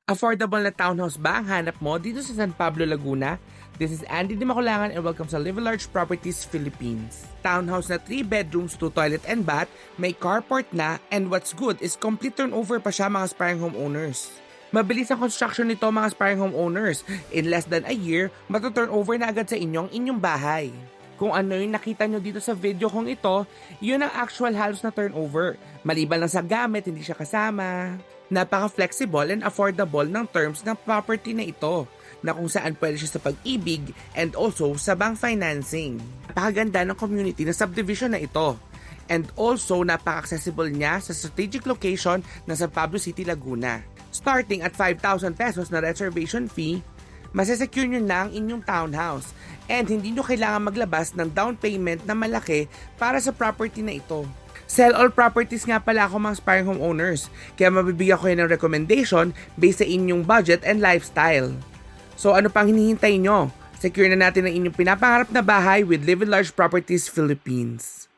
Affordable na townhouse ba ang hanap mo dito sa San Pablo, Laguna? This is Andy Di Maculangan and welcome sa Live Large Properties Philippines. Townhouse na 3 bedrooms, 2 toilet and bath, may carport na, and what's good is complete turnover pa siya mga aspiring homeowners. Mabilis ang construction nito mga aspiring homeowners. In less than a year, matuturnover na agad sa inyong bahay. Kung ano yung nakita nyo dito sa video kong ito, yun ang actual halos na turnover. Maliban lang sa gamit, hindi siya kasama. Napaka-flexible and affordable ng terms ng property na ito, na kung saan pwede siya sa pag-ibig and also sa bank financing. Napakaganda ng community na subdivision na ito. And also, napaka-accessible niya sa strategic location na San Pablo City, Laguna. Starting at 5,000 pesos na reservation fee, masesecure nyo na ang inyong townhouse and hindi nyo kailangan maglabas ng down payment na malaki para sa property na ito. Sell all properties nga pala ako mga aspiring homeowners, kaya mabibigyan ko kayo ng recommendation based sa inyong budget and lifestyle. So ano pang hinihintay nyo? Secure na natin ang inyong pinapangarap na bahay with Live Large Properties Philippines.